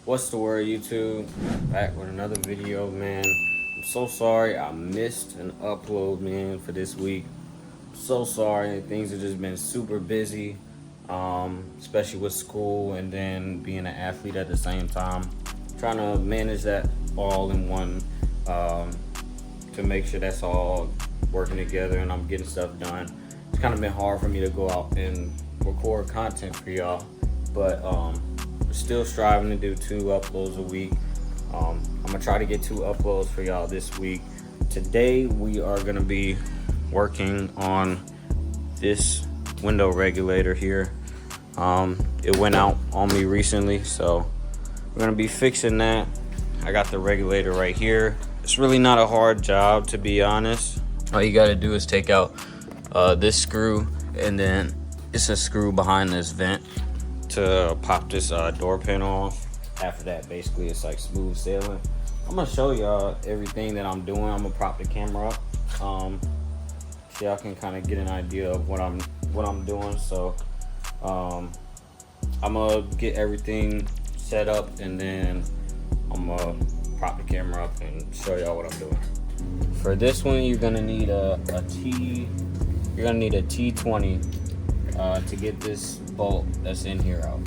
What's the word, YouTube? Back with another video, man. I'm so sorry I missed an upload, man, for this week. So sorry. Things have just been super busy, especially with school and then being an athlete at the same time. Trying to manage that all in one, to make sure that's all working together and I'm getting stuff done. It's kind of been hard for me to go out and record content for y'all, but still striving to do 2 uploads a week. I'm gonna try to get 2 uploads for y'all this week. Today we are gonna be working on this window regulator here. It went out on me recently, so we're gonna be fixing that. I got the regulator right here. It's really not a hard job, to be honest. All you gotta do is take out this screw, and then it's a screw behind this vent to pop this door panel off. After that, basically it's like smooth sailing. I'm gonna show y'all everything that I'm doing. I'm gonna prop the camera up so y'all can kind of get an idea of what I'm doing. So I'm gonna get everything set up, and then I'm gonna prop the camera up and show y'all what I'm doing. For this one, you're gonna need a T20 to get this bolt that's in here out.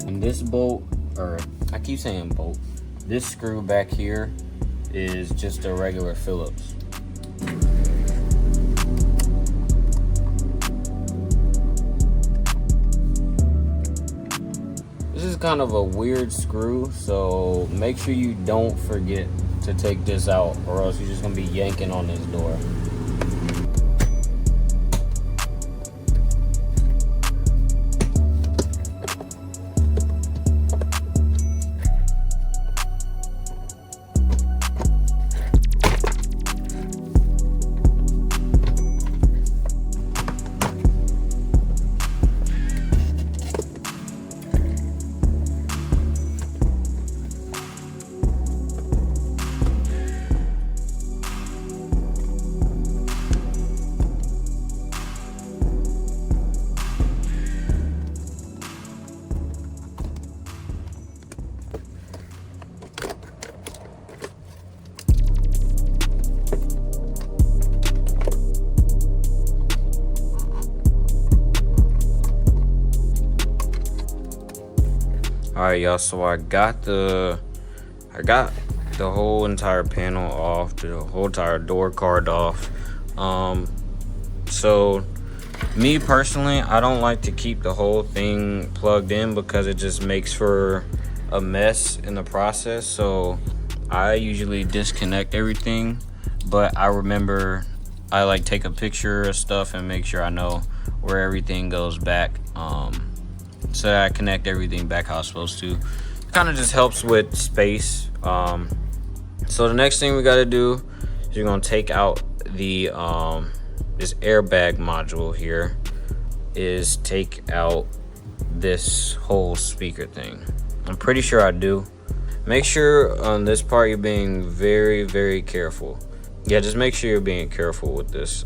And this bolt, or I keep saying bolt, this screw back here is just a regular Phillips. This is kind of a weird screw, so make sure you don't forget to take this out, or else you're just gonna be yanking on this door. Alright, y'all, so I got the whole entire panel off, the whole entire door card off. So me personally, I don't like to keep the whole thing plugged in because it just makes for a mess in the process. So I usually disconnect everything, but I remember I like take a picture of stuff and make sure I know where everything goes back. So that I connect everything back how it's supposed to. It kind of just helps with space. So the next thing we got to do is you're gonna take out the this airbag module here. Is take out this whole speaker thing. I'm pretty sure I do. Make sure on this part you're being very, very careful. Yeah, just make sure you're being careful with this.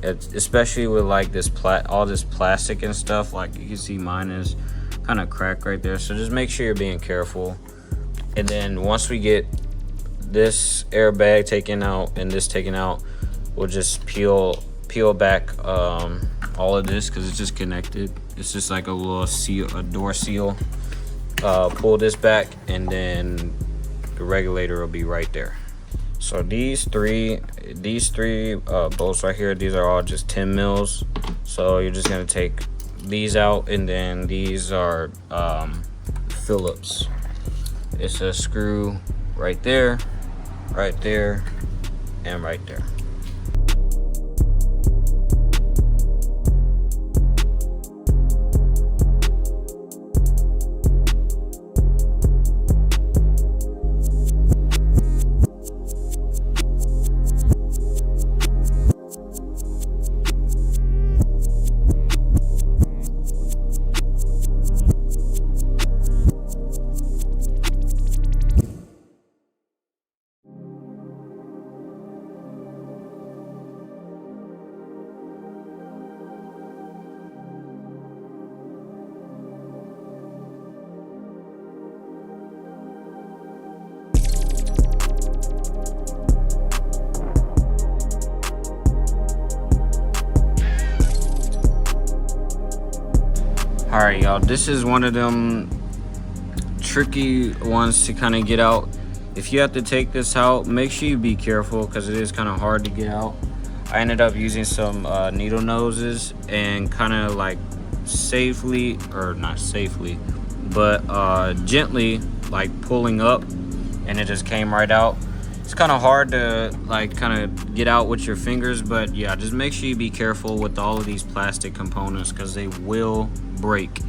Especially with like this all this plastic and stuff. Like you can see mine is kind of cracked right there, so just make sure you're being careful. And then once we get this airbag taken out and this taken out, we'll just peel back all of this because it's just connected. It's just like a little seal, a door seal. Pull this back, and then the regulator will be right there. So these three bolts right here, these are all just 10 mils. So you're just gonna take these out, and then these are Phillips. It's a screw right there, and right there. right, y'all, this is one of them tricky ones to kind of get out. If you have to take this out, make sure you be careful because it is kind of hard to get out. I ended up using some needle noses and kind of like safely, or not safely, but gently like pulling up, and it just came right out. It's kind of hard to like kind of get out with your fingers, but yeah, just make sure you be careful with all of these plastic components because they will break.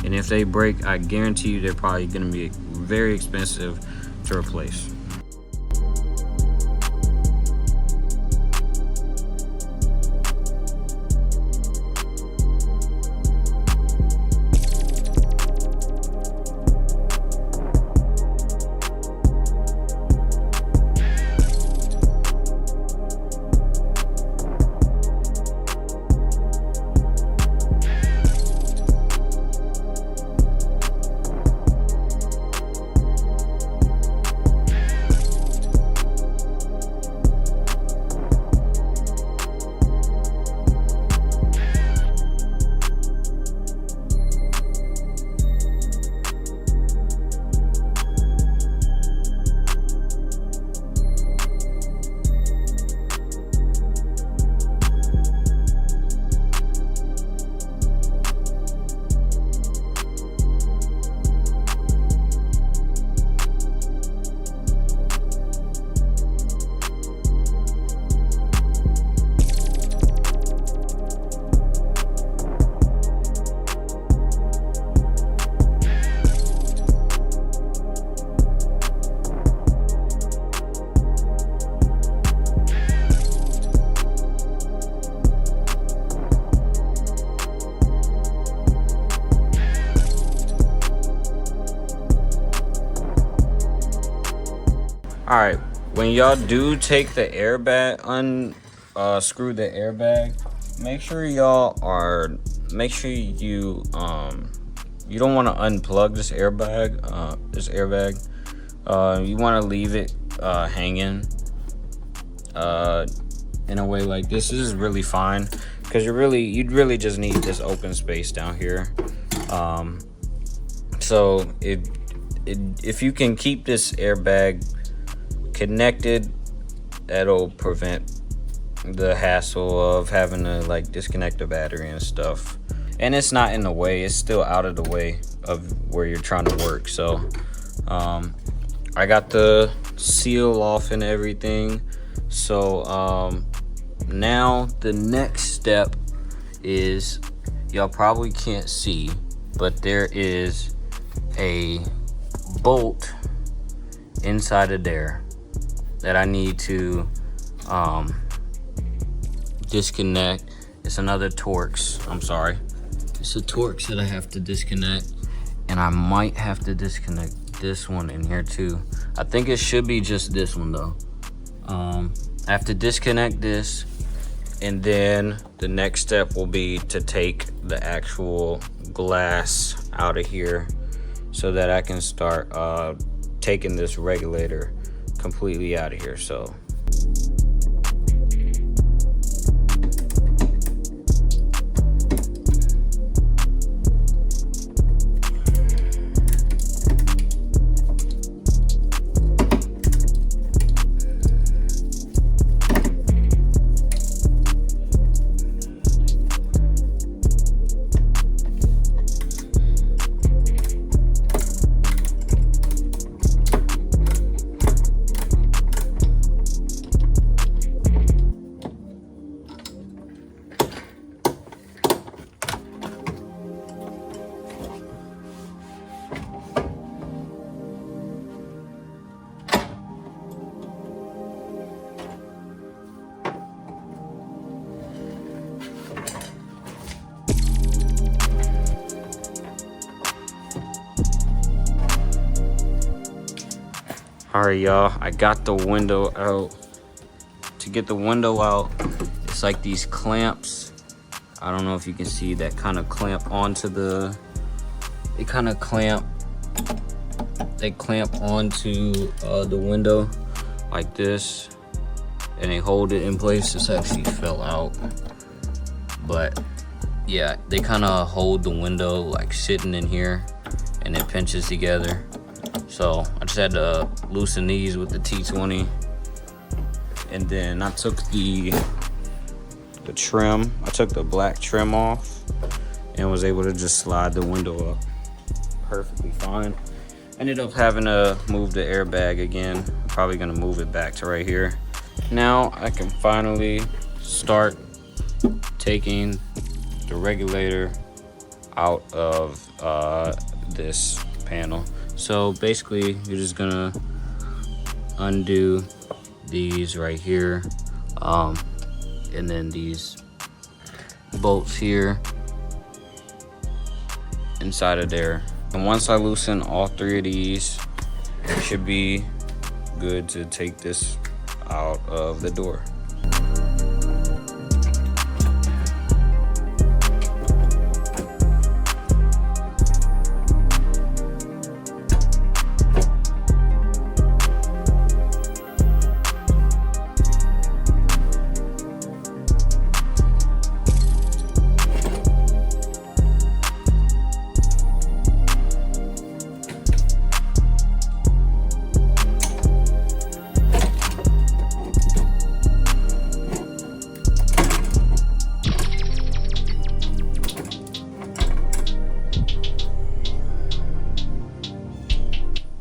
And if they break, I guarantee you they're probably going to be very expensive to replace. All right, when y'all do take the airbag, screw the airbag, make sure you you don't want to unplug this airbag. You want to leave it hanging in a way like this. This is really fine because you'd really just need this open space down here. So if you can keep this airbag connected, that'll prevent the hassle of having to like disconnect the battery and stuff. And it's not in the way, it's still out of the way of where you're trying to work. So I got the seal off and everything. So now the next step is, y'all probably can't see, but there is a bolt inside of there that I need to disconnect. It's another Torx. I'm sorry. It's a Torx that I have to disconnect, and I might have to disconnect this one in here too. I think it should be just this one though. I have to disconnect this, and then the next step will be to take the actual glass out of here so that I can start taking this regulator completely out of here. So all right, y'all, I got the window out. To get the window out, it's like these clamps. I don't know if you can see that kind of clamp onto the, they clamp onto the window like this, and they hold it in place. This actually fell out, but yeah, they kind of hold the window like sitting in here, and it pinches together. So I just had to loosen these with the T20, and then I took the trim. I took the black trim off and was able to just slide the window up perfectly fine. Ended up having to move the airbag again. I'm probably gonna move it back to right here. Now I can finally start taking the regulator out of this panel. So basically you're just gonna undo these right here, and then these bolts here inside of there. And once I loosen all three of these, it should be good to take this out of the door.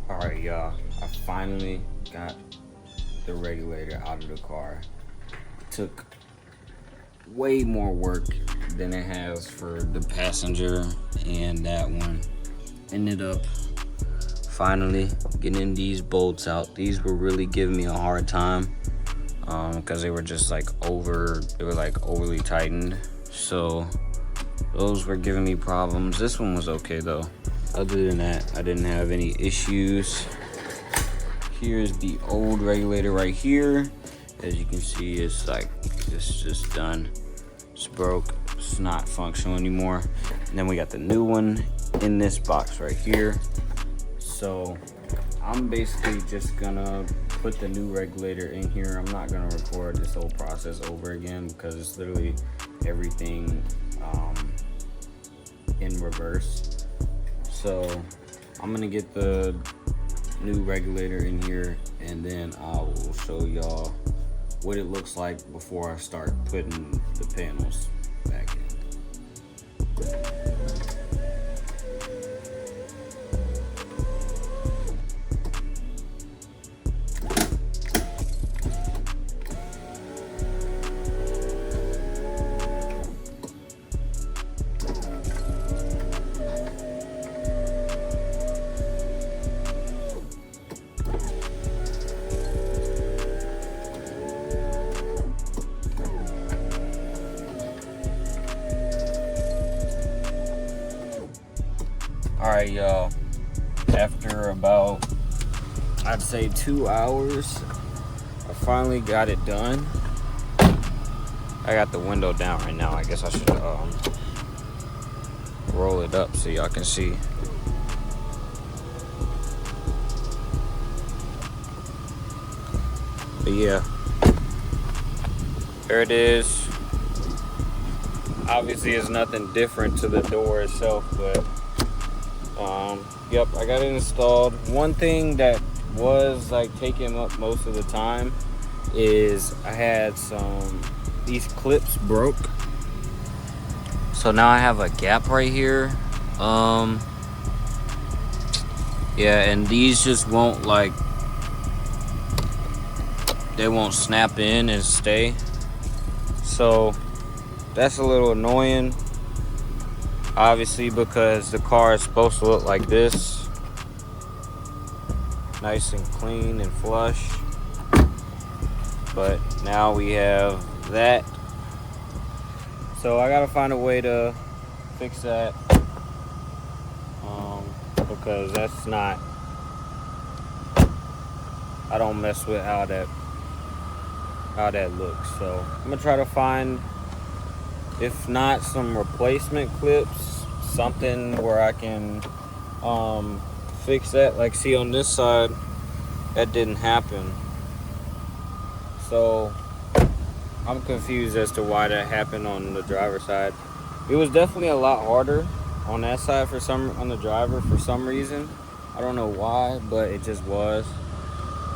Alright y'all, I finally got the regulator out of the car. It took way more work than it has for the passenger and that one. Ended up finally getting these bolts out. These were really giving me a hard time because they were just like overly tightened. So those were giving me problems. This one was okay though. Other than that, I didn't have any issues. Here's the old regulator right here. As you can see, it's like, it's just done. It's broke, it's not functional anymore. And then we got the new one in this box right here. So I'm basically just gonna put the new regulator in here. I'm not gonna record this whole process over again because it's literally everything in reverse. So I'm gonna get the new regulator in here, and then I will show y'all what it looks like before I start putting the panels back in. Alright y'all, after about, I'd say 2 hours, I finally got it done. I got the window down right now. I guess I should roll it up so y'all can see. But yeah, there it is. Obviously it's nothing different to the door itself, but yep, I got it installed. One thing that was like taking up most of the time is I had these clips broke. So now I have a gap right here. Yeah, and these just won't they won't snap in and stay. So that's a little annoying. Obviously, because the car is supposed to look like this, nice and clean and flush, but now we have that. So I gotta find a way to fix that, because that's not, I don't mess with how that looks. So I'm gonna try to find, if not some replacement clips, something where I can fix that. Like, see on this side, that didn't happen. So I'm confused as to why that happened on the driver's side. It was definitely a lot harder on that side on the driver for some reason. I don't know why, but it just was.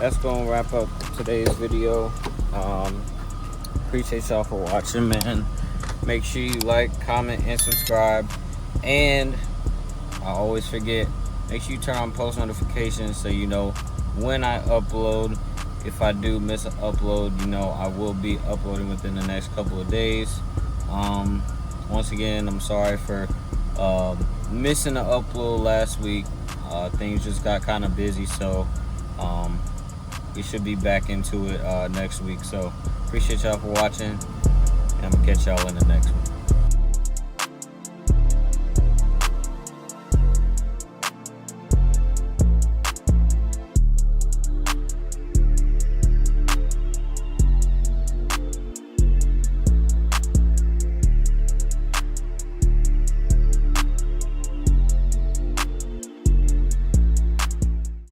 That's gonna wrap up today's video. Appreciate y'all for watching, man. Make sure you like, comment, and subscribe. And I always forget, make sure you turn on post notifications so you know when I upload. If I do miss an upload, you know I will be uploading within the next couple of days. Once again, I'm sorry for missing an upload last week. Things just got kind of busy, so we should be back into it next week. So appreciate y'all for watching, and I'm gonna catch y'all in the next one.